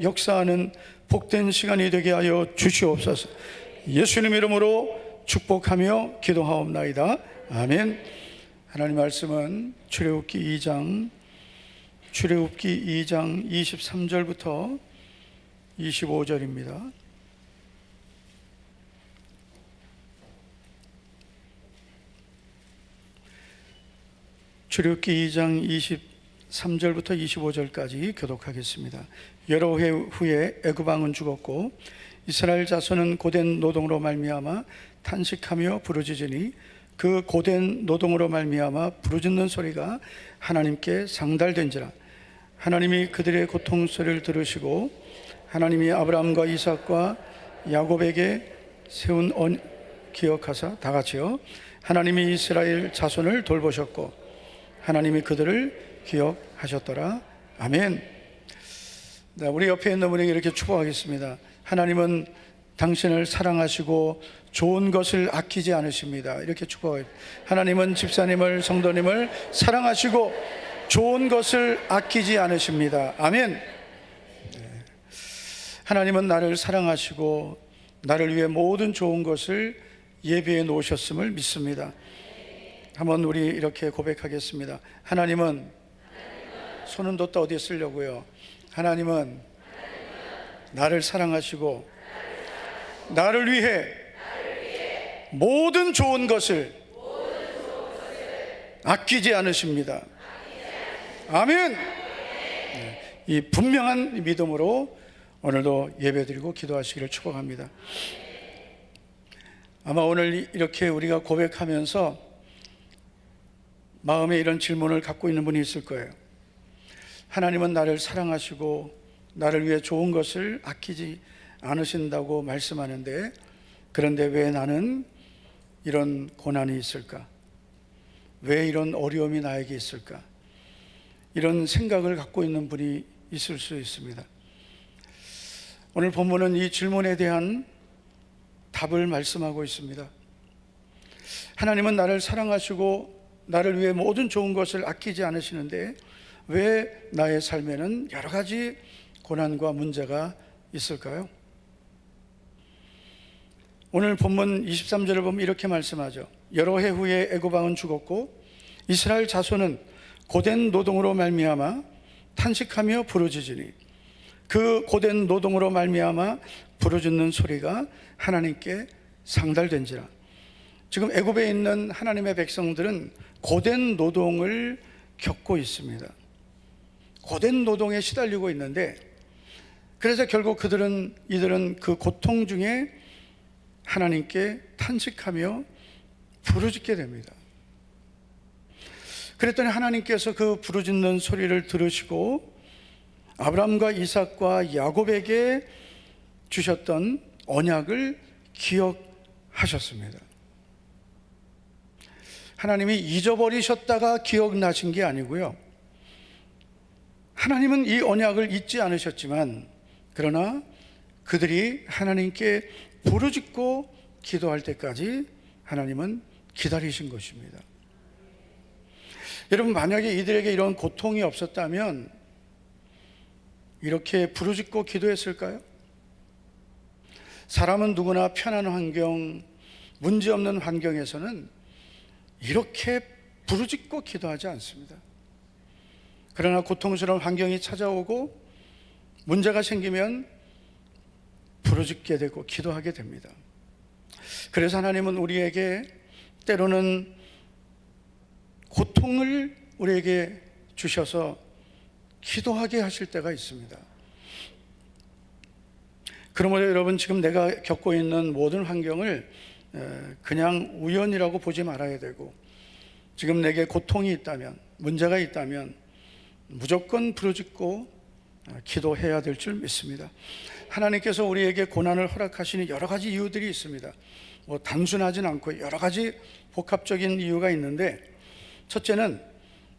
역사하는 복된 시간이 되게 하여 주시옵소서. 예수님 이름으로 축복하며 기도하옵나이다. 아멘. 하나님 말씀은 출애굽기 2장 23절부터 25절입니다. 출애굽기 2장 23절부터 25절까지 교독하겠습니다. 여러 해 후에 애굽 왕은 죽었고 이스라엘 자손은 고된 노동으로 말미암아 탄식하며 부르짖으니 그 고된 노동으로 말미암아 부르짖는 소리가 하나님께 상달된지라. 하나님이 그들의 고통 소리를 들으시고 하나님이 아브라함과 이삭과 야곱에게 세운 기억하사 다 같이요. 하나님이 이스라엘 자손을 돌보셨고 하나님이 그들을 기억하셨더라. 아멘. 네, 우리 옆에 있는 분에게 이렇게 축복하겠습니다. 하나님은 당신을 사랑하시고 좋은 것을 아끼지 않으십니다. 이렇게 축복해요. 하나님은 집사님을, 성도님을 사랑하시고 좋은 것을 아끼지 않으십니다. 아멘. 네. 하나님은 나를 사랑하시고 나를 위해 모든 좋은 것을 예비해 놓으셨음을 믿습니다. 한번 우리 이렇게 고백하겠습니다. 하나님은 손은 뒀다 어디에 쓰려고요? 하나님은 나를 사랑하시고 나를 위해 모든 좋은 것을 아끼지 않으십니다. 아멘. 이 분명한 믿음으로 오늘도 예배드리고 기도하시기를 축복합니다. 아마 오늘 이렇게 우리가 고백하면서 마음에 이런 질문을 갖고 있는 분이 있을 거예요. 하나님은 나를 사랑하시고 나를 위해 좋은 것을 아끼지 않으신다고 말씀하는데, 그런데 왜 나는 이런 고난이 있을까? 왜 이런 어려움이 나에게 있을까? 이런 생각을 갖고 있는 분이 있을 수 있습니다. 오늘 본문은 이 질문에 대한 답을 말씀하고 있습니다. 하나님은 나를 사랑하시고 나를 위해 모든 좋은 것을 아끼지 않으시는데 왜 나의 삶에는 여러 가지 고난과 문제가 있을까요? 오늘 본문 23절을 보면 이렇게 말씀하죠. 여러 해 후에 애굽 왕은 죽었고 이스라엘 자손은 고된 노동으로 말미암아 탄식하며 부르짖으니 그 고된 노동으로 말미암아 부르짖는 소리가 하나님께 상달된지라. 지금 애굽에 있는 하나님의 백성들은 고된 노동을 겪고 있습니다. 고된 노동에 시달리고 있는데, 그래서 결국 이들은 그 고통 중에 하나님께 탄식하며 부르짖게 됩니다. 그랬더니 하나님께서 그 부르짖는 소리를 들으시고 아브라함과 이삭과 야곱에게 주셨던 언약을 기억하셨습니다. 하나님이 잊어버리셨다가 기억나신 게 아니고요, 하나님은 이 언약을 잊지 않으셨지만 그러나 그들이 하나님께 부르짖고 기도할 때까지 하나님은 기다리신 것입니다. 여러분, 만약에 이들에게 이런 고통이 없었다면 이렇게 부르짖고 기도했을까요? 사람은 누구나 편한 환경, 문제없는 환경에서는 이렇게 부르짖고 기도하지 않습니다. 그러나 고통스러운 환경이 찾아오고 문제가 생기면 부르짖게 되고 기도하게 됩니다. 그래서 하나님은 우리에게 때로는 고통을 우리에게 주셔서 기도하게 하실 때가 있습니다. 그러므로 여러분, 지금 내가 겪고 있는 모든 환경을 그냥 우연이라고 보지 말아야 되고, 지금 내게 고통이 있다면, 문제가 있다면 무조건 부르짖고 기도해야 될 줄 믿습니다. 하나님께서 우리에게 고난을 허락하시는 여러 가지 이유들이 있습니다. 단순하진 않고 여러 가지 복합적인 이유가 있는데, 첫째는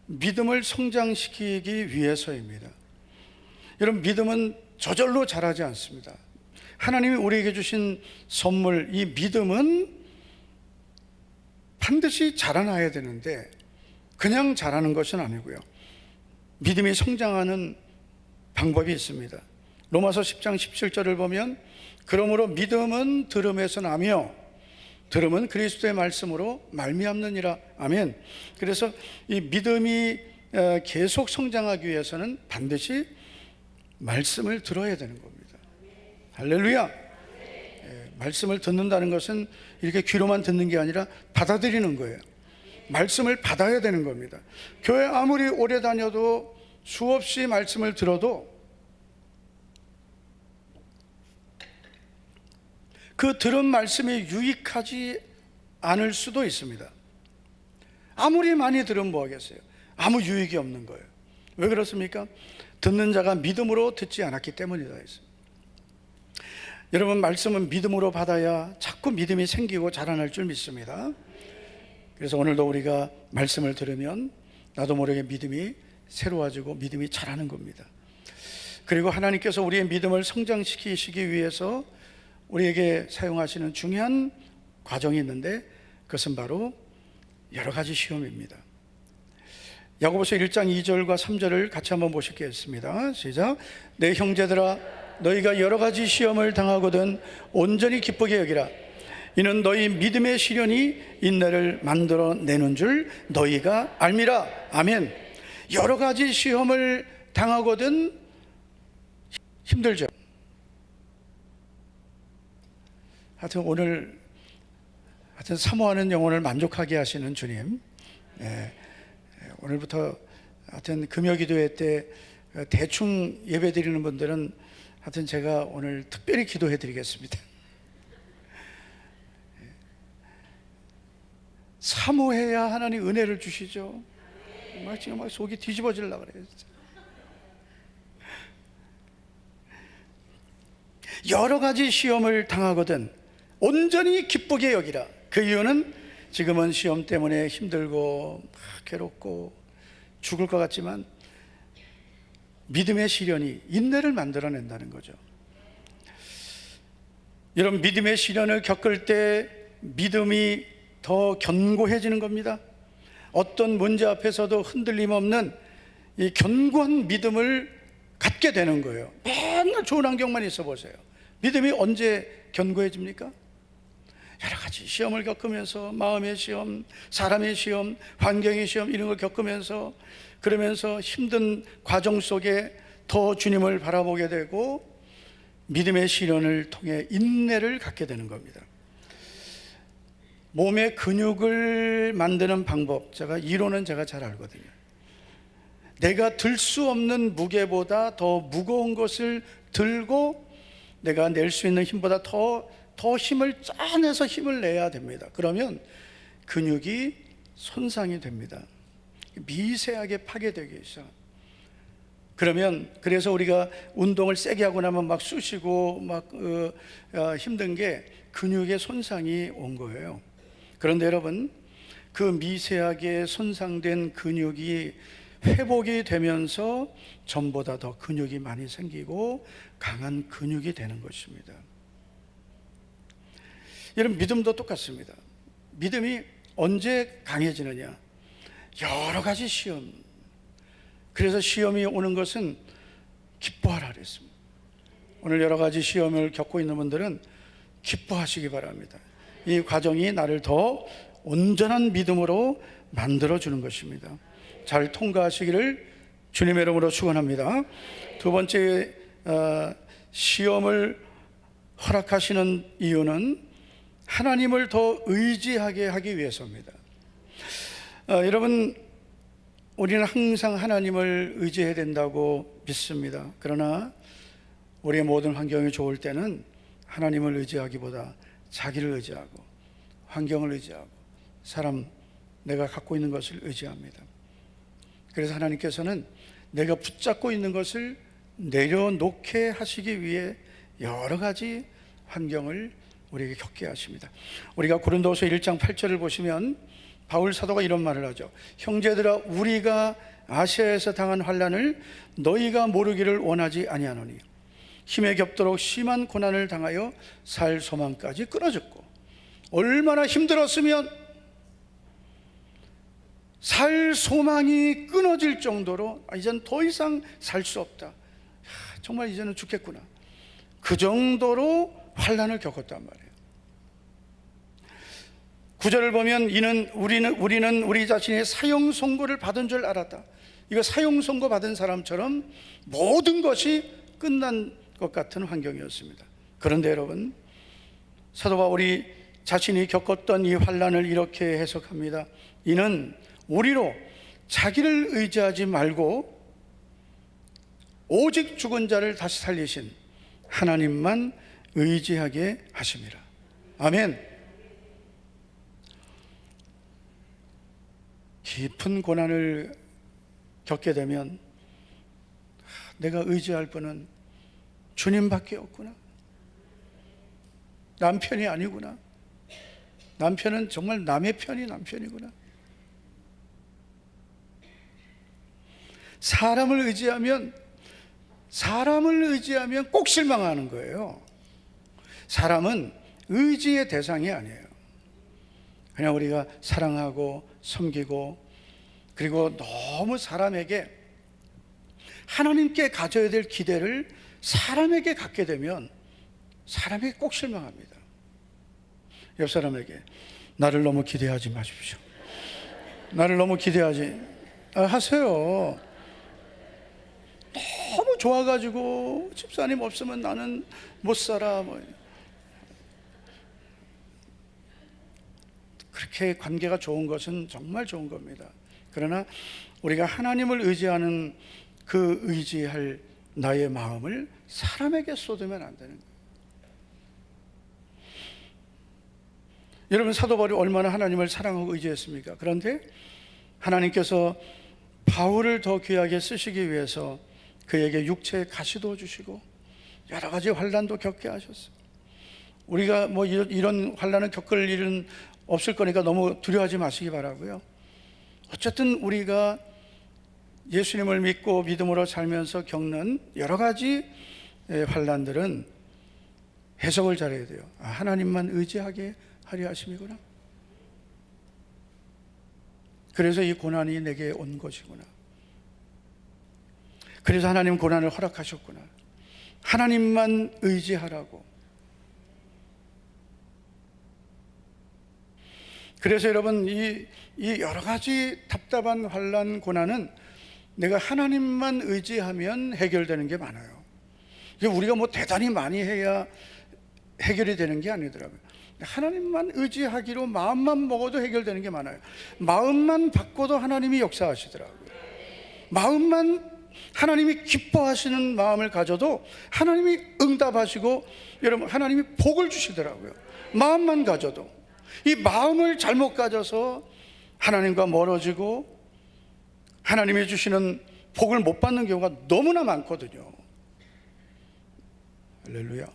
믿음을 성장시키기 위해서입니다. 여러분, 믿음은 저절로 자라지 않습니다. 하나님이 우리에게 주신 선물, 이 믿음은 반드시 자라나야 되는데 그냥 자라는 것은 아니고요, 믿음이 성장하는 방법이 있습니다. 로마서 10장 17절을 보면 그러므로 믿음은 들음에서 나며 들음은 그리스도의 말씀으로 말미암느니라. 아멘. 그래서 이 믿음이 계속 성장하기 위해서는 반드시 말씀을 들어야 되는 겁니다. 할렐루야. 말씀을 듣는다는 것은 이렇게 귀로만 듣는 게 아니라 받아들이는 거예요. 말씀을 받아야 되는 겁니다. 교회 아무리 오래 다녀도 수없이 말씀을 들어도 그 들은 말씀이 유익하지 않을 수도 있습니다. 아무리 많이 들으면 뭐 하겠어요? 아무 유익이 없는 거예요. 왜 그렇습니까? 듣는 자가 믿음으로 듣지 않았기 때문이다 했습니다. 여러분, 말씀은 믿음으로 받아야 자꾸 믿음이 생기고 자라날 줄 믿습니다. 그래서 오늘도 우리가 말씀을 들으면 나도 모르게 믿음이 새로워지고 믿음이 자라는 겁니다. 그리고 하나님께서 우리의 믿음을 성장시키시기 위해서 우리에게 사용하시는 중요한 과정이 있는데 그것은 바로 여러 가지 시험입니다. 야고보서 1장 2절과 3절을 같이 한번 보시겠습니다. 시작. 내 형제들아, 너희가 여러 가지 시험을 당하거든 온전히 기쁘게 여기라. 이는 너희 믿음의 시련이 인내를 만들어내는 줄 너희가 알미라. 아멘. 여러 가지 시험을 당하거든 힘들죠. 하여튼 오늘 사모하는 영혼을 만족하게 하시는 주님, 오늘부터 하여튼 금요기도회 때 대충 예배 드리는 분들은 하여튼 제가 오늘 특별히 기도해 드리겠습니다. 사모해야 하나님 은혜를 주시죠. 지금 막 속이 뒤집어지려고 그래요. 여러 가지 시험을 당하거든 온전히 기쁘게 여기라. 그 이유는 지금은 시험 때문에 힘들고 괴롭고 죽을 것 같지만 믿음의 시련이 인내를 만들어낸다는 거죠. 여러분, 믿음의 시련을 겪을 때 믿음이 더 견고해지는 겁니다. 어떤 문제 앞에서도 흔들림 없는 이 견고한 믿음을 갖게 되는 거예요. 맨날 좋은 환경만 있어 보세요. 믿음이 언제 견고해집니까? 여러 가지 시험을 겪으면서, 마음의 시험, 사람의 시험, 환경의 시험, 이런 걸 겪으면서, 그러면서 힘든 과정 속에 더 주님을 바라보게 되고 믿음의 시련을 통해 인내를 갖게 되는 겁니다. 몸의 근육을 만드는 방법, 이론은 제가 잘 알거든요. 내가 들 수 없는 무게보다 더 무거운 것을 들고 내가 낼 수 있는 힘보다 더 힘을 짜내서 힘을 내야 됩니다. 그러면 근육이 손상이 됩니다. 미세하게 파괴되기 시작. 그래서 우리가 운동을 세게 하고 나면 막 쑤시고 힘든 게 근육의 손상이 온 거예요. 그런데 여러분, 그 미세하게 손상된 근육이 회복이 되면서 전보다 더 근육이 많이 생기고 강한 근육이 되는 것입니다. 여러분, 믿음도 똑같습니다. 믿음이 언제 강해지느냐? 여러 가지 시험. 그래서 시험이 오는 것은 기뻐하라 그랬습니다. 오늘 여러 가지 시험을 겪고 있는 분들은 기뻐하시기 바랍니다. 이 과정이 나를 더 온전한 믿음으로 만들어주는 것입니다. 잘 통과하시기를 주님의 이름으로 축원합니다. 두 번째, 시험을 허락하시는 이유는 하나님을 더 의지하게 하기 위해서입니다. 여러분, 우리는 항상 하나님을 의지해야 된다고 믿습니다. 그러나 우리의 모든 환경이 좋을 때는 하나님을 의지하기보다 자기를 의지하고 환경을 의지하고 내가 갖고 있는 것을 의지합니다. 그래서 하나님께서는 내가 붙잡고 있는 것을 내려놓게 하시기 위해 여러 가지 환경을 우리에게 겪게 하십니다. 우리가 고린도서 1장 8절을 보시면 바울 사도가 이런 말을 하죠. 형제들아, 우리가 아시아에서 당한 환난을 너희가 모르기를 원하지 아니하노니 힘에 겹도록 심한 고난을 당하여 살 소망까지 끊어졌고, 얼마나 힘들었으면 살 소망이 끊어질 정도로 이젠 더 이상 살 수 없다. 정말 이제는 죽겠구나. 그 정도로 환난을 겪었단 말이에요. 구절을 보면 우리는 우리 자신의 사형 선고를 받은 줄 알았다. 이거 사형 선고 받은 사람처럼 모든 것이 끝난 것 같은 환경이었습니다. 그런데 여러분, 사도 바울이 자신이 겪었던 이 환난을 이렇게 해석합니다. 이는 우리로 자기를 의지하지 말고 오직 죽은 자를 다시 살리신 하나님만 의지하게 하심이라. 아멘. 깊은 고난을 겪게 되면 내가 의지할 분은 주님밖에 없구나. 남편이 아니구나. 남편은 정말 남의 편이 남편이구나. 사람을 의지하면 꼭 실망하는 거예요. 사람은 의지의 대상이 아니에요. 그냥 우리가 사랑하고 섬기고, 그리고 너무 사람에게 하나님께 가져야 될 기대를 사람에게 갖게 되면 사람에게 꼭 실망합니다. 옆 사람에게 나를 너무 기대하지 마십시오. 나를 너무 기대하지 하세요. 너무 좋아가지고 집사님 없으면 나는 못 살아. 그렇게 관계가 좋은 것은 정말 좋은 겁니다. 그러나 우리가 하나님을 의지하는 그 의지할 나의 마음을 사람에게 쏟으면 안 되는 거예요. 여러분, 사도 바울이 얼마나 하나님을 사랑하고 의지했습니까? 그런데 하나님께서 바울을 더 귀하게 쓰시기 위해서 그에게 육체의 가시도 주시고 여러 가지 환난도 겪게 하셨어요. 우리가 뭐 이런 환난을 겪을 일은 없을 거니까 너무 두려워하지 마시기 바라고요. 어쨌든 우리가 예수님을 믿고 믿음으로 살면서 겪는 여러 가지 환난들은 해석을 잘해야 돼요. 하나님만 의지하게 하려 하심이구나. 그래서 이 고난이 내게 온 것이구나. 그래서 하나님 고난을 허락하셨구나. 하나님만 의지하라고. 그래서 여러분, 이 여러 가지 답답한 환난, 고난은 내가 하나님만 의지하면 해결되는 게 많아요. 우리가 뭐 대단히 많이 해야 해결이 되는 게 아니더라고요. 하나님만 의지하기로 마음만 먹어도 해결되는 게 많아요. 마음만 바꿔도 하나님이 역사하시더라고요. 마음만 하나님이 기뻐하시는 마음을 가져도 하나님이 응답하시고, 여러분, 하나님이 복을 주시더라고요. 마음만 가져도. 이 마음을 잘못 가져서 하나님과 멀어지고 하나님이 주시는 복을 못 받는 경우가 너무나 많거든요. 할렐루야.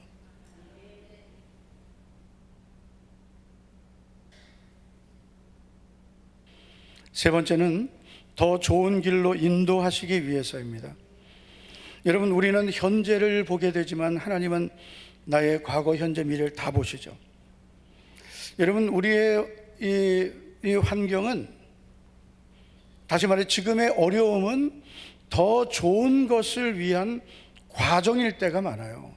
세 번째는 더 좋은 길로 인도하시기 위해서입니다. 여러분, 우리는 현재를 보게 되지만 하나님은 나의 과거, 현재, 미래를 다 보시죠. 여러분, 우리의 이 환경은, 다시 말해 지금의 어려움은 더 좋은 것을 위한 과정일 때가 많아요.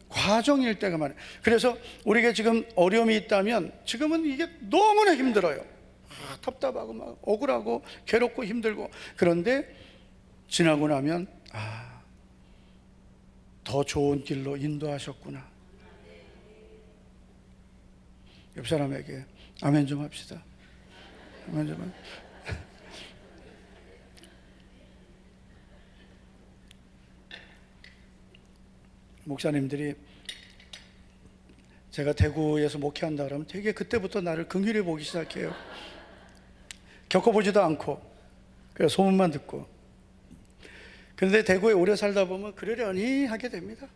과정일 때가 많아요. 그래서 우리가 지금 어려움이 있다면 지금은 이게 너무나 힘들어요. 답답하고 막 억울하고 괴롭고 힘들고. 그런데 지나고 나면 더 좋은 길로 인도하셨구나. 옆 사람에게 아멘 좀 합시다. 아멘 좀 합시다. 목사님들이 제가 대구에서 목회한다 그러면 되게 그때부터 나를 긍휼히 보기 시작해요. 겪어보지도 않고 그냥 소문만 듣고. 그런데 대구에 오래 살다 보면 그러려니 하게 됩니다.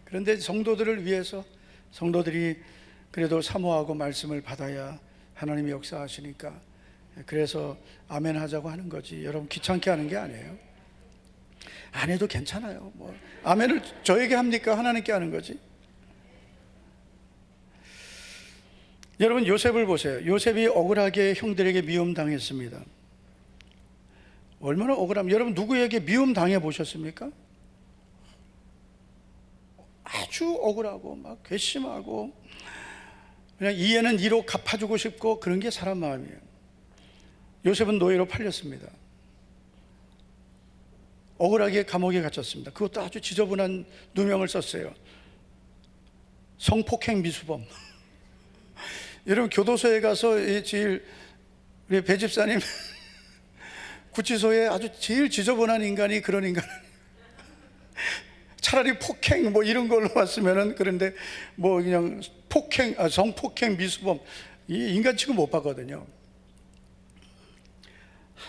그런데 성도들을 위해서, 성도들이 그래도 사모하고 말씀을 받아야 하나님이 역사하시니까, 그래서 아멘 하자고 하는 거지. 여러분, 귀찮게 하는 게 아니에요. 안 해도 괜찮아요. 뭐 아멘을 저에게 합니까? 하나님께 하는 거지. 여러분, 요셉을 보세요. 요셉이 억울하게 형들에게 미움당했습니다. 얼마나 억울하면, 여러분 누구에게 미움당해 보셨습니까? 아주 억울하고 막 괘씸하고 그냥 이에는 이로 갚아주고 싶고 그런 게 사람 마음이에요. 요셉은 노예로 팔렸습니다. 억울하게 감옥에 갇혔습니다. 그것도 아주 지저분한 누명을 썼어요. 성폭행 미수범. 여러분, 교도소에 가서 우리 배 집사님 구치소에 아주 제일 지저분한 인간이 그런 인간. 차라리 폭행 뭐 이런 걸로 왔으면은, 그런데 뭐 그냥 성폭행 미수범, 이 인간 취급 못 받거든요.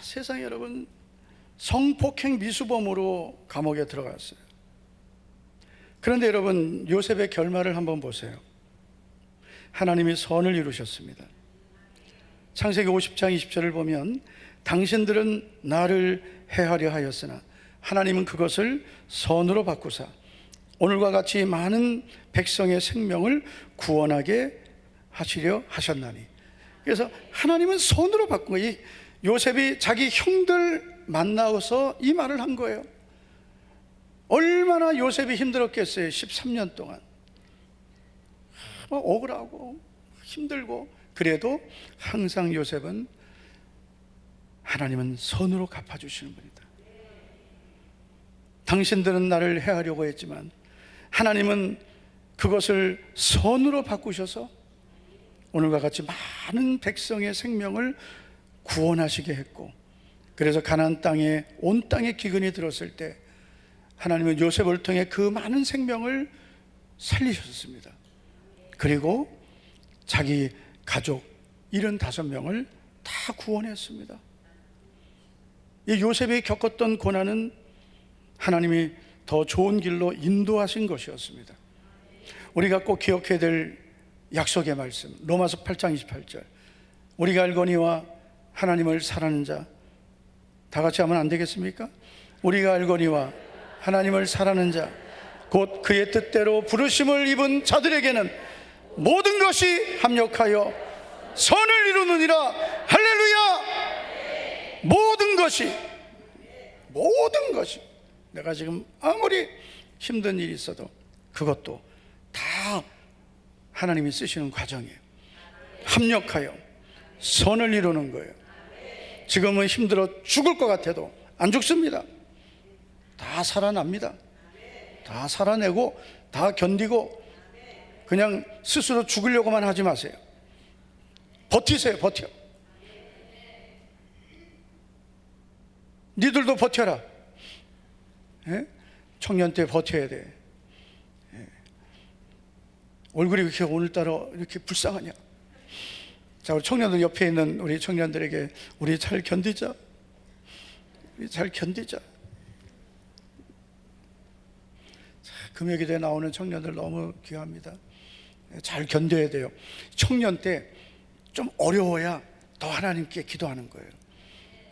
세상에 여러분, 성폭행 미수범으로 감옥에 들어갔어요. 그런데 여러분, 요셉의 결말을 한번 보세요. 하나님이 선을 이루셨습니다. 창세기 50장 20절을 보면, 당신들은 나를 해하려 하였으나 하나님은 그것을 선으로 바꾸사 오늘과 같이 많은 백성의 생명을 구원하게 하시려 하셨나니. 그래서 하나님은 선으로 바꾼 거예요. 요셉이 자기 형들 만나서 이 말을 한 거예요. 얼마나 요셉이 힘들었겠어요. 13년 동안 억울하고 힘들고, 그래도 항상 요셉은 하나님은 선으로 갚아주시는 분이다. 당신들은 나를 해하려고 했지만 하나님은 그것을 선으로 바꾸셔서 오늘과 같이 많은 백성의 생명을 구원하시게 했고, 그래서 가나안 땅에, 온 땅에 기근이 들었을 때 하나님은 요셉을 통해 그 많은 생명을 살리셨습니다. 그리고 자기 가족 75명을 다 구원했습니다. 이 요셉이 겪었던 고난은 하나님이 더 좋은 길로 인도하신 것이었습니다. 우리가 꼭 기억해야 될 약속의 말씀, 로마서 8장 28절. 우리가 알거니와 하나님을 사랑하는 자, 다 같이 하면 안 되겠습니까? 우리가 알거니와 하나님을 사랑하는 자, 곧 그의 뜻대로 부르심을 입은 자들에게는 모든 것이 합력하여 선을 이루느니라. 할렐루야. 모든 것이 내가 지금 아무리 힘든 일이 있어도 그것도 다 하나님이 쓰시는 과정이에요. 합력하여 선을 이루는 거예요. 지금은 힘들어 죽을 것 같아도 안 죽습니다. 다 살아납니다. 다 살아내고 다 견디고, 그냥 스스로 죽으려고만 하지 마세요. 버티세요. 버텨. 니들도 버텨라. 예? 청년 때 버텨야 돼. 예. 얼굴이 그렇게 오늘따라 이렇게 불쌍하냐. 자, 우리 청년들, 옆에 있는 우리 청년들에게 우리 잘 견디자. 우리 잘 견디자. 금요기도에 나오는 청년들 너무 귀합니다. 잘 견뎌야 돼요. 청년 때 좀 어려워야 더 하나님께 기도하는 거예요.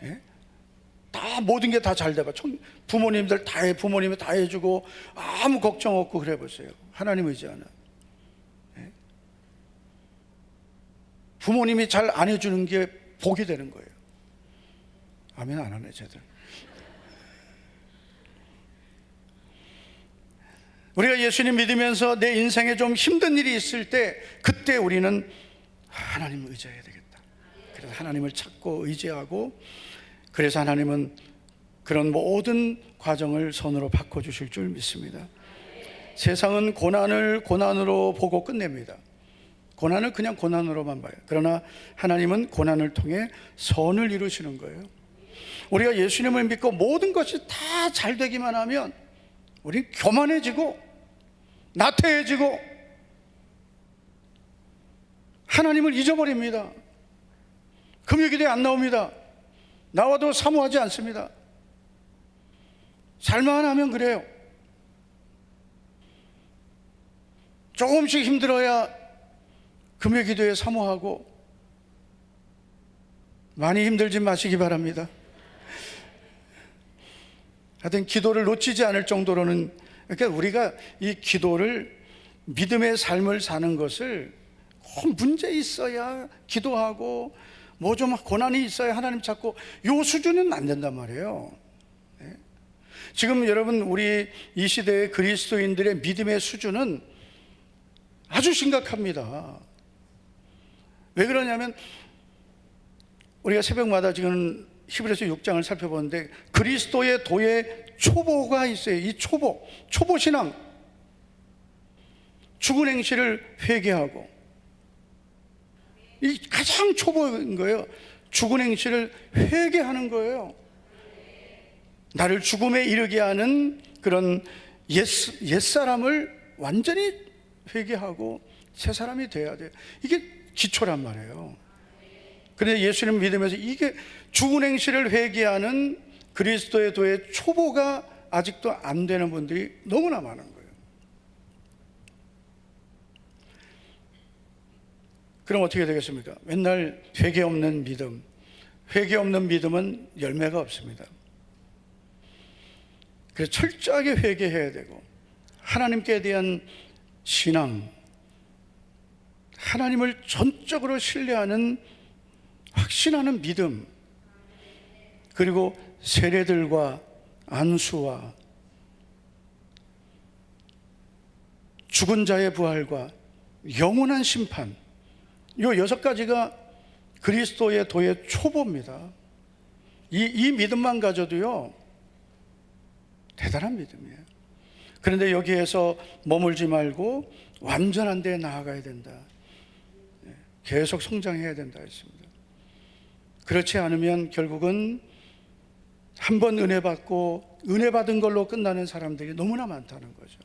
예? 다 모든 게 다 잘 돼봐. 부모님들 다 해, 부모님이 다 해주고 아무 걱정 없고 그래 보세요. 하나님 의지하나. 예? 부모님이 잘 안 해주는 게 복이 되는 거예요. 아멘 안 하네 쟤들. 우리가 예수님 믿으면서 내 인생에 좀 힘든 일이 있을 때, 그때 우리는 하나님을 의지해야 되겠다. 그래서 하나님을 찾고 의지하고, 그래서 하나님은 그런 모든 과정을 선으로 바꿔주실 줄 믿습니다. 세상은 고난을 고난으로 보고 끝냅니다. 고난을 그냥 고난으로만 봐요. 그러나 하나님은 고난을 통해 선을 이루시는 거예요. 우리가 예수님을 믿고 모든 것이 다 잘 되기만 하면 우리 교만해지고 나태해지고 하나님을 잊어버립니다. 금요기도에 안 나옵니다. 나와도 사모하지 않습니다. 살만 하면 그래요. 조금씩 힘들어야 금요기도에 사모하고, 많이 힘들지 마시기 바랍니다. 하여튼 기도를 놓치지 않을 정도로는, 그러니까 우리가 이 기도를, 믿음의 삶을 사는 것을 문제 있어야 기도하고 뭐 좀 고난이 있어야 하나님 찾고, 요 수준은 안 된단 말이에요. 지금 여러분, 우리 이 시대의 그리스도인들의 믿음의 수준은 아주 심각합니다. 왜 그러냐면 우리가 새벽마다 지금 히브리서 6장을 살펴보는데 그리스도의 도의 초보가 있어요. 이 초보신앙, 죽은 행실을 회개하고, 이 가장 초보인 거예요. 죽은 행실을 회개하는 거예요. 나를 죽음에 이르게 하는 그런 옛사람을 완전히 회개하고 새 사람이 돼야 돼요. 이게 기초란 말이에요. 그런데 예수님 믿으면서 이게 죽은 행실을 회개하는 그리스도의 도의 초보가 아직도 안 되는 분들이 너무나 많은 거예요. 그럼 어떻게 되겠습니까? 맨날 회개 없는 믿음, 회개 없는 믿음은 열매가 없습니다. 그래서 철저하게 회개해야 되고, 하나님께 대한 신앙, 하나님을 전적으로 신뢰하는 확신하는 믿음, 그리고 세례들과 안수와 죽은 자의 부활과 영원한 심판, 이 6가지가 그리스도의 도의 초보입니다. 이 믿음만 가져도요 대단한 믿음이에요. 그런데 여기에서 머물지 말고 완전한 데에 나아가야 된다. 계속 성장해야 된다 했습니다. 그렇지 않으면 결국은 한 번 은혜 받고 은혜 받은 걸로 끝나는 사람들이 너무나 많다는 거죠.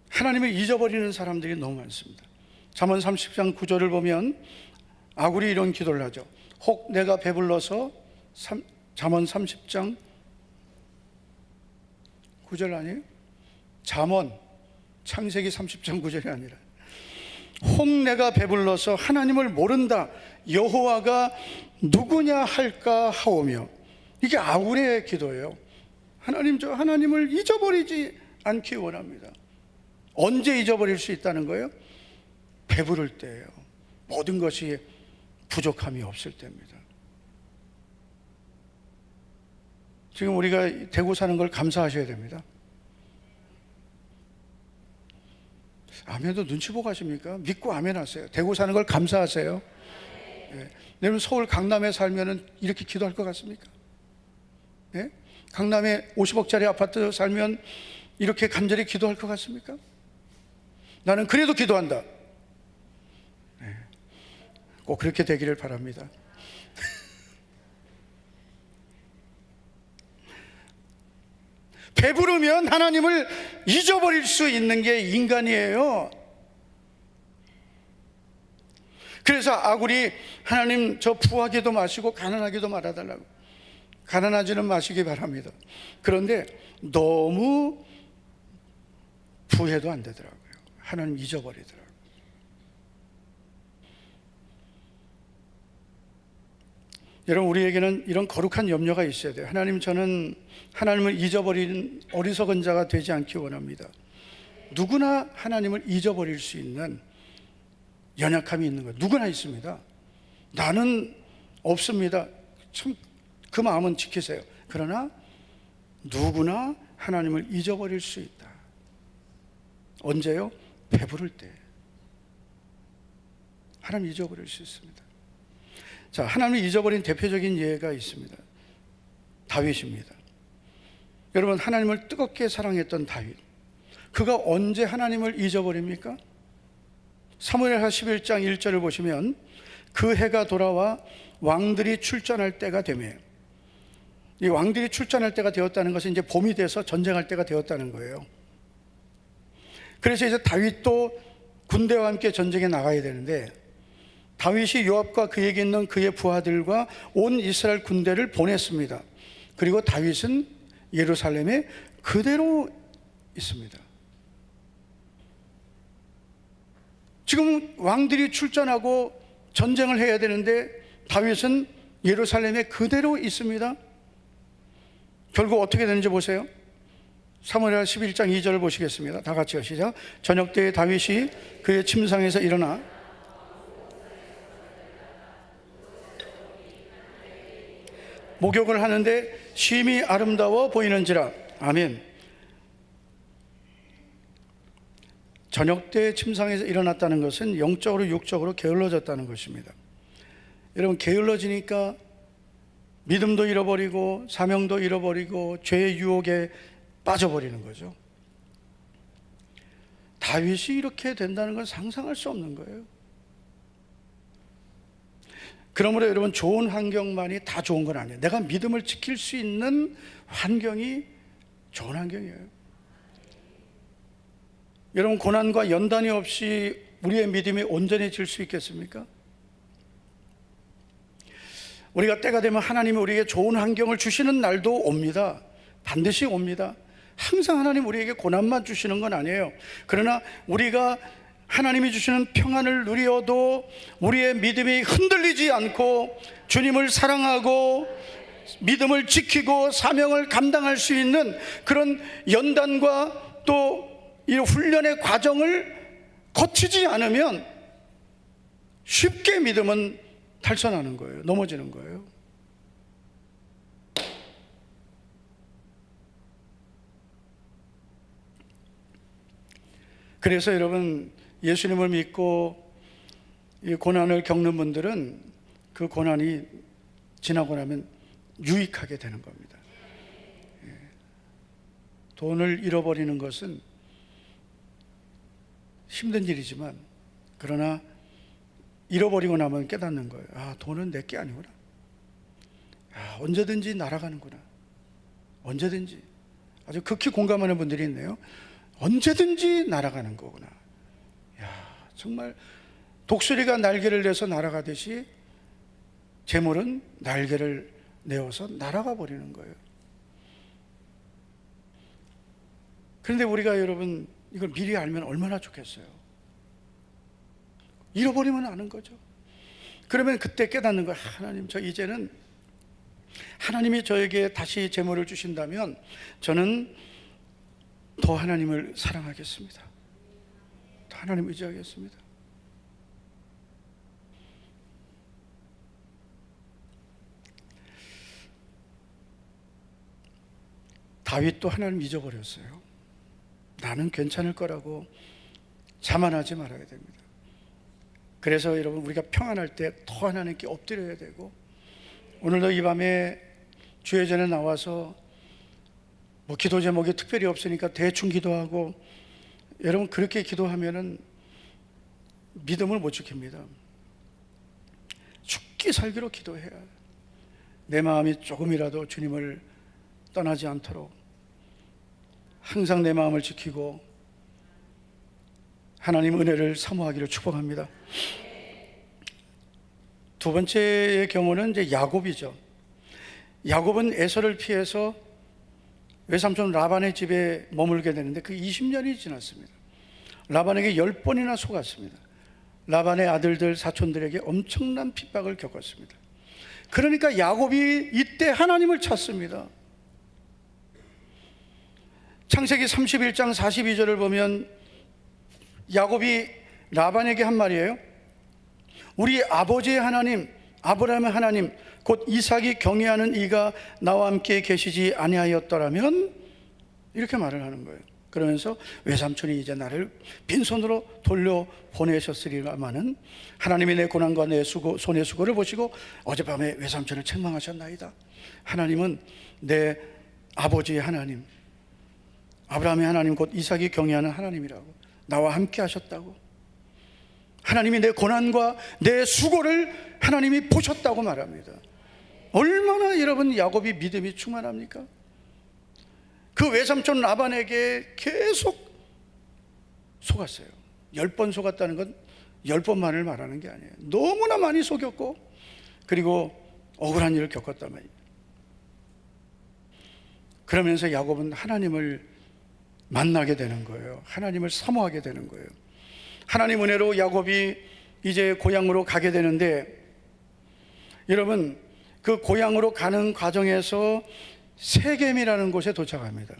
하나님을 잊어버리는 사람들이 너무 많습니다. 잠언 30장 9절을 보면 아굴이 이런 기도를 하죠. 혹 내가 배불러서, 잠언 30장 9절 아니에요? 잠언, 창세기 30장 9절이 아니라 혹 내가 배불러서 하나님을 모른다, 여호와가 누구냐 할까 하오며. 이게 아굴의 기도예요. 하나님, 저 하나님을 잊어버리지 않기 원합니다. 언제 잊어버릴 수 있다는 거예요? 배부를 때예요. 모든 것이 부족함이 없을 때입니다. 지금 우리가 대구 사는 걸 감사하셔야 됩니다. 아멘도 눈치 보고 하십니까? 믿고 아멘 하세요. 대구 사는 걸 감사하세요. 네. 여러분, 서울 강남에 살면 이렇게 기도할 것 같습니까? 네? 강남에 50억짜리 아파트 살면 이렇게 간절히 기도할 것 같습니까? 나는 그래도 기도한다. 네. 꼭 그렇게 되기를 바랍니다. 배부르면 하나님을 잊어버릴 수 있는 게 인간이에요. 그래서 아굴이 하나님, 저 부하기도 마시고 가난하기도 말아달라고. 가난하지는 마시기 바랍니다. 그런데 너무 부해도 안 되더라고요. 하나님 잊어버리더라고요. 여러분, 우리에게는 이런 거룩한 염려가 있어야 돼요. 하나님, 저는 하나님을 잊어버리는 어리석은 자가 되지 않기 원합니다. 누구나 하나님을 잊어버릴 수 있는 연약함이 있는 거예요. 누구나 있습니다. 나는 없습니다. 참, 그 마음은 지키세요. 그러나 누구나 하나님을 잊어버릴 수 있다. 언제요? 배부를 때. 하나님 잊어버릴 수 있습니다. 자, 하나님을 잊어버린 대표적인 예가 있습니다. 다윗입니다. 여러분, 하나님을 뜨겁게 사랑했던 다윗, 그가 언제 하나님을 잊어버립니까? 사무엘하 11장 1절을 보시면 그 해가 돌아와 왕들이 출전할 때가 되매, 이 왕들이 출전할 때가 되었다는 것은 이제 봄이 돼서 전쟁할 때가 되었다는 거예요. 그래서 이제 다윗도 군대와 함께 전쟁에 나가야 되는데, 다윗이 요압과 그에게 있는 그의 부하들과 온 이스라엘 군대를 보냈습니다. 그리고 다윗은 예루살렘에 그대로 있습니다. 지금 왕들이 출전하고 전쟁을 해야 되는데 다윗은 예루살렘에 그대로 있습니다. 결국 어떻게 되는지 보세요. 사무엘하 11장 2절을 보시겠습니다. 다 같이요, 시작. 저녁 때에 다윗이 그의 침상에서 일어나 목욕을 하는데 심히 아름다워 보이는지라. 아멘. 저녁 때 침상에서 일어났다는 것은 영적으로 육적으로 게을러졌다는 것입니다. 여러분, 게을러지니까 믿음도 잃어버리고 사명도 잃어버리고 죄의 유혹에 빠져버리는 거죠. 다윗이 이렇게 된다는 건 상상할 수 없는 거예요. 그러므로 여러분, 좋은 환경만이 다 좋은 건 아니에요. 내가 믿음을 지킬 수 있는 환경이 좋은 환경이에요. 여러분, 고난과 연단이 없이 우리의 믿음이 온전해질 수 있겠습니까? 우리가 때가 되면 하나님이 우리에게 좋은 환경을 주시는 날도 옵니다. 반드시 옵니다. 항상 하나님 우리에게 고난만 주시는 건 아니에요. 그러나 우리가 하나님이 주시는 평안을 누리어도 우리의 믿음이 흔들리지 않고 주님을 사랑하고 믿음을 지키고 사명을 감당할 수 있는 그런 연단과 또 이 훈련의 과정을 거치지 않으면 쉽게 믿음은 탈선하는 거예요. 넘어지는 거예요. 그래서 여러분, 예수님을 믿고 이 고난을 겪는 분들은 그 고난이 지나고 나면 유익하게 되는 겁니다. 돈을 잃어버리는 것은 힘든 일이지만, 그러나 잃어버리고 나면 깨닫는 거예요. 아, 돈은 내 게 아니구나. 아, 언제든지 날아가는구나. 언제든지. 아주 극히 공감하는 분들이 있네요. 언제든지 날아가는 거구나. 야, 정말 독수리가 날개를 내서 날아가듯이 재물은 날개를 내어서 날아가 버리는 거예요. 그런데 우리가 여러분, 이걸 미리 알면 얼마나 좋겠어요. 잃어버리면 아는 거죠. 그러면 그때 깨닫는 거예요. 하나님, 저 이제는 하나님이 저에게 다시 재물을 주신다면 저는 더 하나님을 사랑하겠습니다. 더 하나님을 의지하겠습니다. 다윗도 하나님 잊어버렸어요. 나는 괜찮을 거라고 자만하지 말아야 됩니다. 그래서 여러분, 우리가 평안할 때 더 하나님께 엎드려야 되고, 오늘도 이 밤에 주회전에 나와서 뭐 기도 제목이 특별히 없으니까 대충 기도하고, 여러분 그렇게 기도하면은 믿음을 못 지킵니다. 죽기 살기로 기도해야 내 마음이 조금이라도 주님을 떠나지 않도록 항상 내 마음을 지키고 하나님 은혜를 사모하기를 축복합니다. 두 번째의 경우는 이제 야곱이죠. 야곱은 에서를 피해서 외삼촌 라반의 집에 머물게 되는데 그 20년이 지났습니다. 라반에게 10번이나 속았습니다. 라반의 아들들 사촌들에게 엄청난 핍박을 겪었습니다. 그러니까 야곱이 이때 하나님을 찾습니다. 창세기 31장 42절을 보면 야곱이 라반에게 한 말이에요. 우리 아버지의 하나님, 아브라함의 하나님, 곧 이삭이 경외하는 이가 나와 함께 계시지 아니하였더라면, 이렇게 말을 하는 거예요. 그러면서 외삼촌이 이제 나를 빈손으로 돌려보내셨으리라마는 하나님이 내 고난과 내 수고, 손의 수고를 보시고 어젯밤에 외삼촌을 책망하셨나이다. 하나님은 내 아버지의 하나님, 아브라함의 하나님, 곧 이삭이 경외하는 하나님이라고, 나와 함께 하셨다고, 하나님이 내 고난과 내 수고를 하나님이 보셨다고 말합니다. 얼마나 여러분 야곱이 믿음이 충만합니까? 그 외삼촌 라반에게 계속 속았어요. 10번 속았다는 건 10번만을 말하는 게 아니에요. 너무나 많이 속였고, 그리고 억울한 일을 겪었단 말이에요. 그러면서 야곱은 하나님을 만나게 되는 거예요. 하나님을 사모하게 되는 거예요. 하나님 은혜로 야곱이 이제 고향으로 가게 되는데, 여러분 그 고향으로 가는 과정에서 세겜이라는 곳에 도착합니다.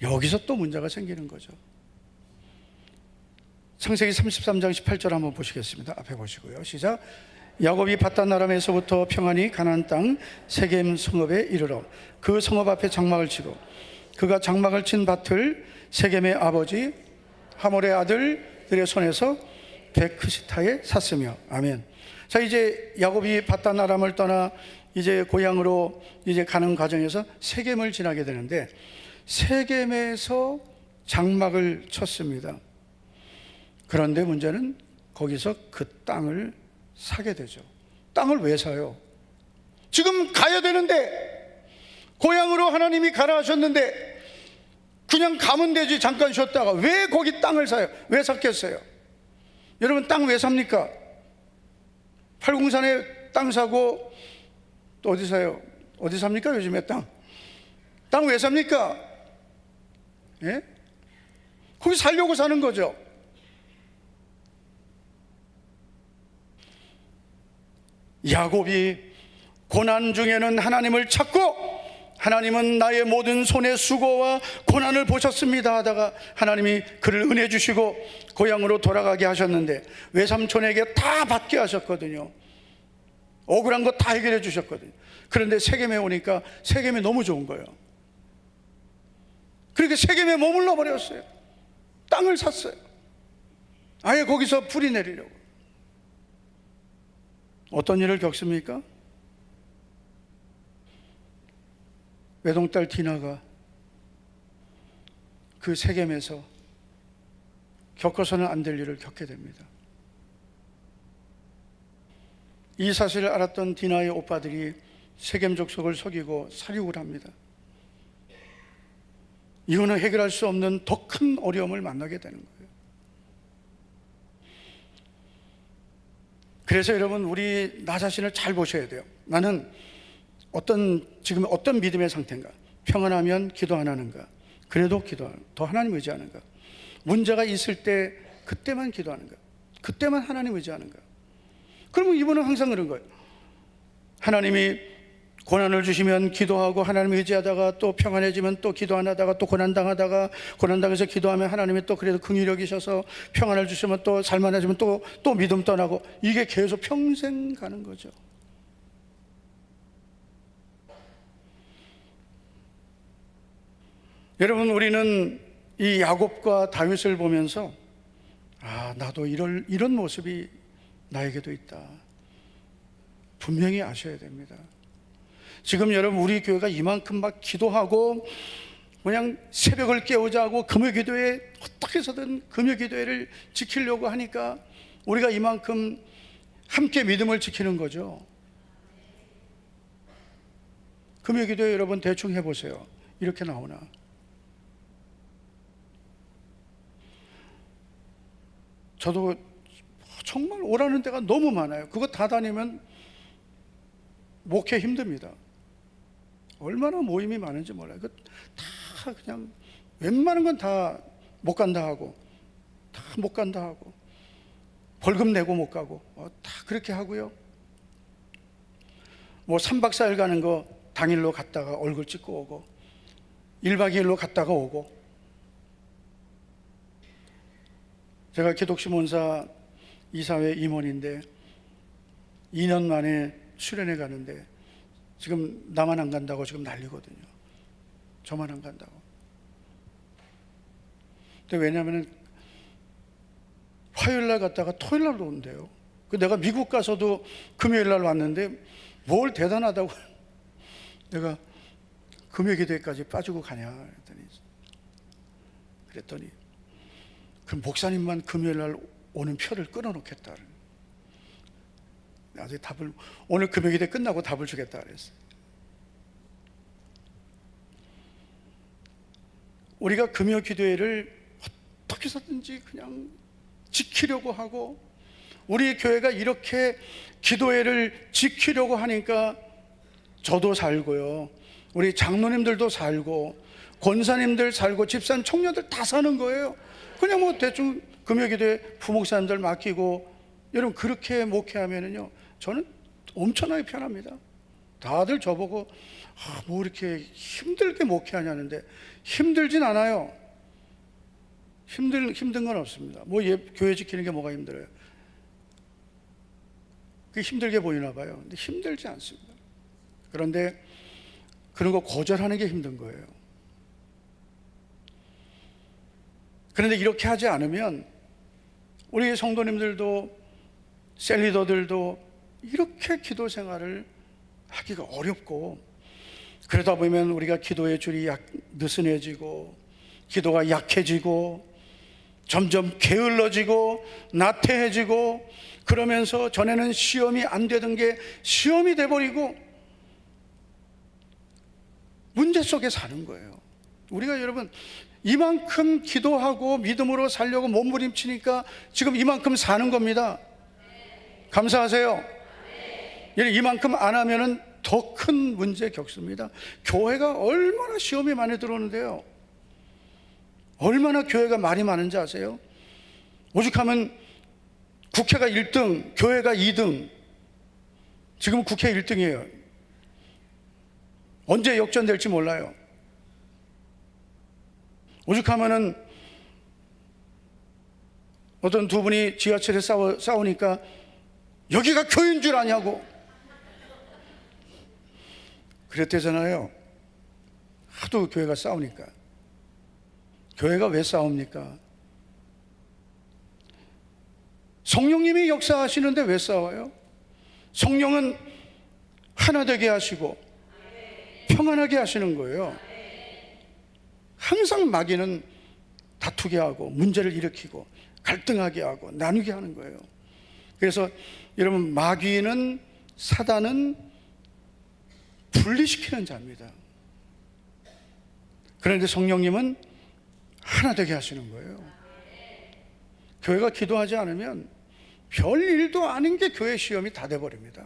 여기서 또 문제가 생기는 거죠. 창세기 33장 18절 한번 보시겠습니다. 앞에 보시고요. 시작. 야곱이 바단 아람에서부터 평안히 가나안 땅 세겜 성읍에 이르러 그 성읍 앞에 장막을 치고 그가 장막을 친 밭을 세겜의 아버지 하몰의 아들들의 손에서 베크시타에 샀으며. 아멘. 자, 이제 야곱이 바단 아람을 떠나 이제 고향으로 이제 가는 과정에서 세겜을 지나게 되는데 세겜에서 장막을 쳤습니다. 그런데 문제는 거기서 그 땅을 사게 되죠. 땅을 왜 사요? 지금 가야 되는데, 고향으로 하나님이 가라 하셨는데 그냥 가면 되지. 잠깐 쉬었다가 왜 거기 땅을 사요? 왜 샀겠어요? 여러분, 땅 왜 삽니까? 팔공산에 땅 사고 또 어디 사요? 어디 삽니까? 요즘에 땅 왜 삽니까? 예? 거기 살려고 사는 거죠. 야곱이 고난 중에는 하나님을 찾고 하나님은 나의 모든 손의 수고와 고난을 보셨습니다 하다가 하나님이 그를 은혜 주시고 고향으로 돌아가게 하셨는데 외삼촌에게 다 받게 하셨거든요. 억울한 거 다 해결해 주셨거든요. 그런데 세겜에 오니까 세겜이 너무 좋은 거예요. 그렇게 세겜에 머물러 버렸어요. 땅을 샀어요. 아예 거기서 풀이 내리려고. 어떤 일을 겪습니까? 외동딸 디나가 그 세겜에서 겪어서는 안 될 일을 겪게 됩니다. 이 사실을 알았던 디나의 오빠들이 세겜 족속을 속이고 살육을 합니다. 이혼은 해결할 수 없는 더 큰 어려움을 만나게 되는 거예요. 그래서 여러분, 우리 나 자신을 잘 보셔야 돼요. 나는 지금 어떤 믿음의 상태인가? 평안하면 기도 안 하는가? 그래도 더 하나님 의지하는가? 문제가 있을 때 그때만 기도하는가? 그때만 하나님 의지하는가? 그러면 이분은 항상 그런 거예요. 하나님이 고난을 주시면 기도하고 하나님 의지하다가 또 평안해지면 또 기도 안 하다가 또 고난당하다가 고난당해서 기도하면 하나님이 또 그래도 긍휼히 여기셔서 평안을 주시면 또 살만해지면 또 믿음 떠나고, 이게 계속 평생 가는 거죠. 여러분, 우리는 이 야곱과 다윗을 보면서 나도 이런 모습이 나에게도 있다. 분명히 아셔야 됩니다. 지금 여러분, 우리 교회가 이만큼 막 기도하고 그냥 새벽을 깨우자고 금요기도회 어떻게 해서든 금요기도회를 지키려고 하니까 우리가 이만큼 함께 믿음을 지키는 거죠. 금요기도회 여러분 대충 해보세요. 이렇게 나오나? 저도 정말 오라는 데가 너무 많아요. 그거 다 다니면 목회 힘듭니다. 얼마나 모임이 많은지 몰라요. 다 그냥 웬만한 건 다 못 간다 하고, 다 못 간다 하고, 벌금 내고 못 가고, 다 그렇게 하고요. 뭐 3박 4일 가는 거 당일로 갔다가 얼굴 찍고 오고, 1박 2일로 갔다가 오고. 제가 기독시몬사 이사회 임원인데 2년 만에 수련회 가는데 지금 나만 안 간다고 지금 난리거든요. 저만 안 간다고. 근데 왜냐하면 화요일 날 갔다가 토요일 날 온대요. 내가 미국 가서도 금요일 날 왔는데 뭘 대단하다고 내가 금요기도회까지 빠지고 가냐 그랬더니 그럼 목사님만 금요일 날 오는 표를 끊어놓겠다. 아직 오늘 금요기도회 끝나고 답을 주겠다 그랬어요. 우리가 금요기도회를 어떻게 해서든지 그냥 지키려고 하고, 우리 교회가 이렇게 기도회를 지키려고 하니까 저도 살고요, 우리 장로님들도 살고, 권사님들 살고, 집사님, 청년들 다 사는 거예요. 그냥 뭐 대충 금요기도회 부목사님들 맡기고, 여러분 그렇게 목회하면은요 저는 엄청나게 편합니다. 다들 저보고 뭐 이렇게 힘들게 목회하냐는데 힘들진 않아요. 힘든 건 없습니다. 뭐 교회 지키는 게 뭐가 힘들어요? 그게 힘들게 보이나 봐요. 근데 힘들지 않습니다. 그런데 그런 거 거절하는 게 힘든 거예요. 그런데 이렇게 하지 않으면 우리 성도님들도 셀리더들도 이렇게 기도 생활을 하기가 어렵고, 그러다 보면 우리가 기도의 줄이 느슨해지고 기도가 약해지고 점점 게을러지고 나태해지고, 그러면서 전에는 시험이 안 되던 게 시험이 돼버리고 문제 속에 사는 거예요. 우리가 여러분 이만큼 기도하고 믿음으로 살려고 몸부림치니까 지금 이만큼 사는 겁니다. 감사하세요. 이만큼 안 하면은 더 큰 문제 겪습니다. 교회가 얼마나 시험이 많이 들어오는데요, 얼마나 교회가 말이 많은지 아세요? 오죽하면 국회가 1등, 교회가 2등. 지금 국회 1등이에요. 언제 역전될지 몰라요. 오죽하면은 어떤 두 분이 지하철에 싸우니까 여기가 교회인 줄 아냐고 그랬대잖아요. 하도 교회가 싸우니까. 교회가 왜 싸웁니까? 성령님이 역사하시는데 왜 싸워요? 성령은 하나 되게 하시고 평안하게 하시는 거예요. 항상 마귀는 다투게 하고 문제를 일으키고 갈등하게 하고 나누게 하는 거예요. 그래서 여러분, 마귀는, 사단은 분리시키는 자입니다. 그런데 성령님은 하나 되게 하시는 거예요. 교회가 기도하지 않으면 별 일도 아닌 게 교회 시험이 다 돼버립니다.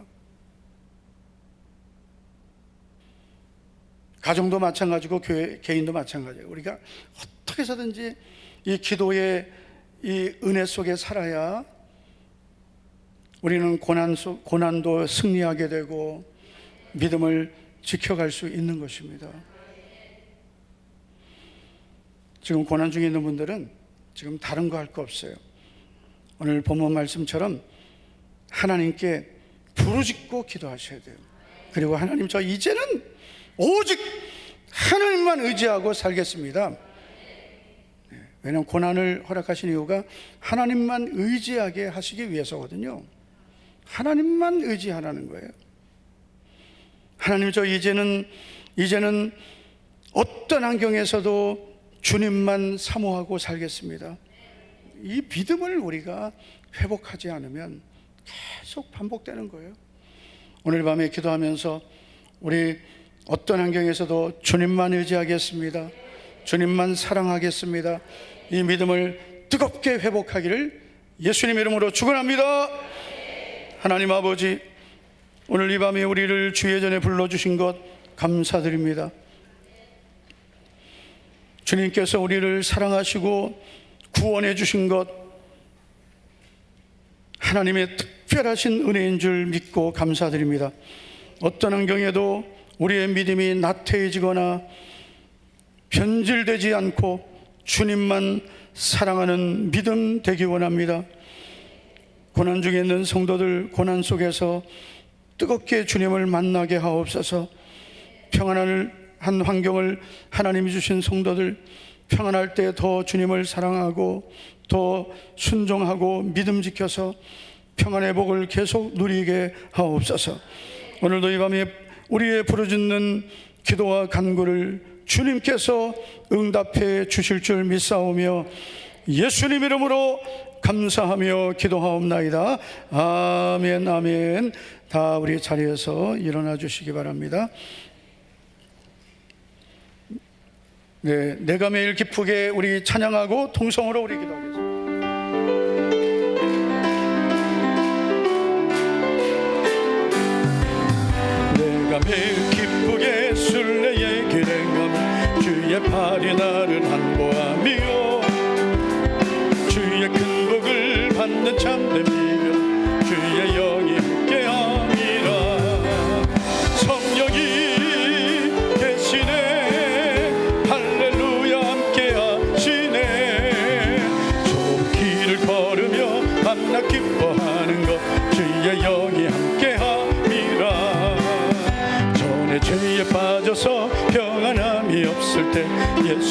가정도 마찬가지고 개인도 마찬가지예요. 우리가 어떻게 해서든지 이 기도의 이 은혜 속에 살아야 우리는 고난도 승리하게 되고 믿음을 지켜갈 수 있는 것입니다. 지금 고난 중에 있는 분들은 지금 다른 거 할 거 없어요. 오늘 본문 말씀처럼 하나님께 부르짖고 기도하셔야 돼요. 그리고 하나님, 저 이제는 오직 하나님만 의지하고 살겠습니다. 왜냐하면 고난을 허락하신 이유가 하나님만 의지하게 하시기 위해서거든요. 하나님만 의지하라는 거예요. 하나님, 저 이제는 어떤 환경에서도 주님만 사모하고 살겠습니다. 이 믿음을 우리가 회복하지 않으면 계속 반복되는 거예요. 오늘 밤에 기도하면서 우리 어떤 환경에서도 주님만 의지하겠습니다, 주님만 사랑하겠습니다, 이 믿음을 뜨겁게 회복하기를 예수님 이름으로 축원합니다. 하나님 아버지, 오늘 이 밤에 우리를 주의 전에 불러주신 것 감사드립니다. 주님께서 우리를 사랑하시고 구원해 주신 것, 하나님의 특별하신 은혜인 줄 믿고 감사드립니다. 어떤 환경에도 우리의 믿음이 나태해지거나 변질되지 않고 주님만 사랑하는 믿음 되기 원합니다. 고난 중에 있는 성도들, 고난 속에서 뜨겁게 주님을 만나게 하옵소서. 평안한 환경을 하나님이 주신 성도들, 평안할 때 더 주님을 사랑하고 더 순종하고 믿음 지켜서 평안의 복을 계속 누리게 하옵소서. 오늘도 이 밤에 우리의 부르짖는 기도와 간구를 주님께서 응답해 주실 줄 믿사오며 예수님 이름으로 감사하며 기도하옵나이다. 아멘, 아멘. 다 우리 자리에서 일어나 주시기 바랍니다. 네, 내가 매일 기쁘게 우리 찬양하고 통성으로 우리 기도하겠습니다. 내가 매일 기쁘게 순례의 길에 가면 주의 팔이 나를 안보하며 주의 큰 복을 받는 참된 비밀 주의 영이 함께함이라. 성령이 계시네, 할렐루야 함께하시네. 좁은 길을 걸으며 밤낮 기뻐하는 것 주의 영이 함께하시네.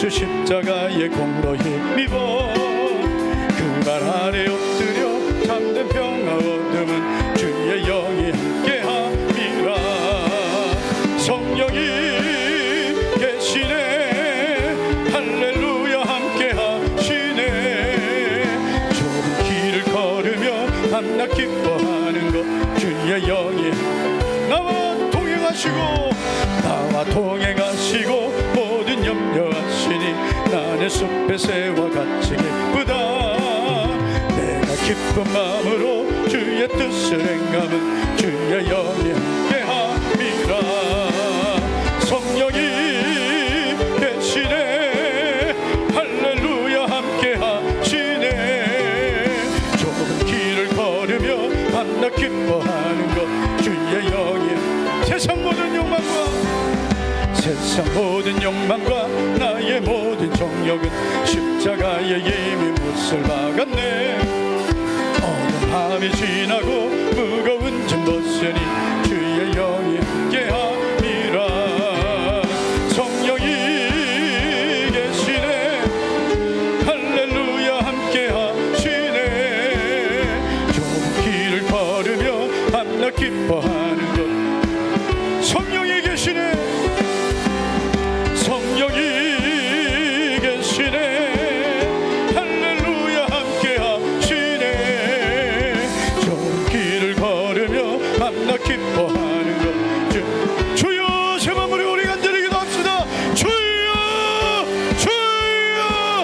예수 십자가의 공로 힘입어 그 발 아래 엎드려 참된 평화 얻음은 주의 영이 함께함이라. 성령이 계시네 할렐루야 함께하시네. 좁은 길을 걸으며 밤낮 기뻐하는 것 주의 영이 나와 동행하시고 모든 염려하시니 나는 숲의 새와 같이 기쁘다. 내가 기쁜 마음으로 주의 뜻을 행함은 주의 영이 함께함이라. 성령이 계시네 할렐루야 함께하시네. 좁은 길을 걸으며 밤낮 기뻐하는 것 주의 영이. 세상 모든 욕망과 나의 모든 정욕은 십자가에 이미 못을 박았네. 어느 밤이 지나고 무거운 짐 벗으니 주의 영이 함께함이라. 성령이 계시네 할렐루야 함께하시네. 좁은 길을 걸으며 밤낮 기뻐하는 것 성령이 계시네. 성령이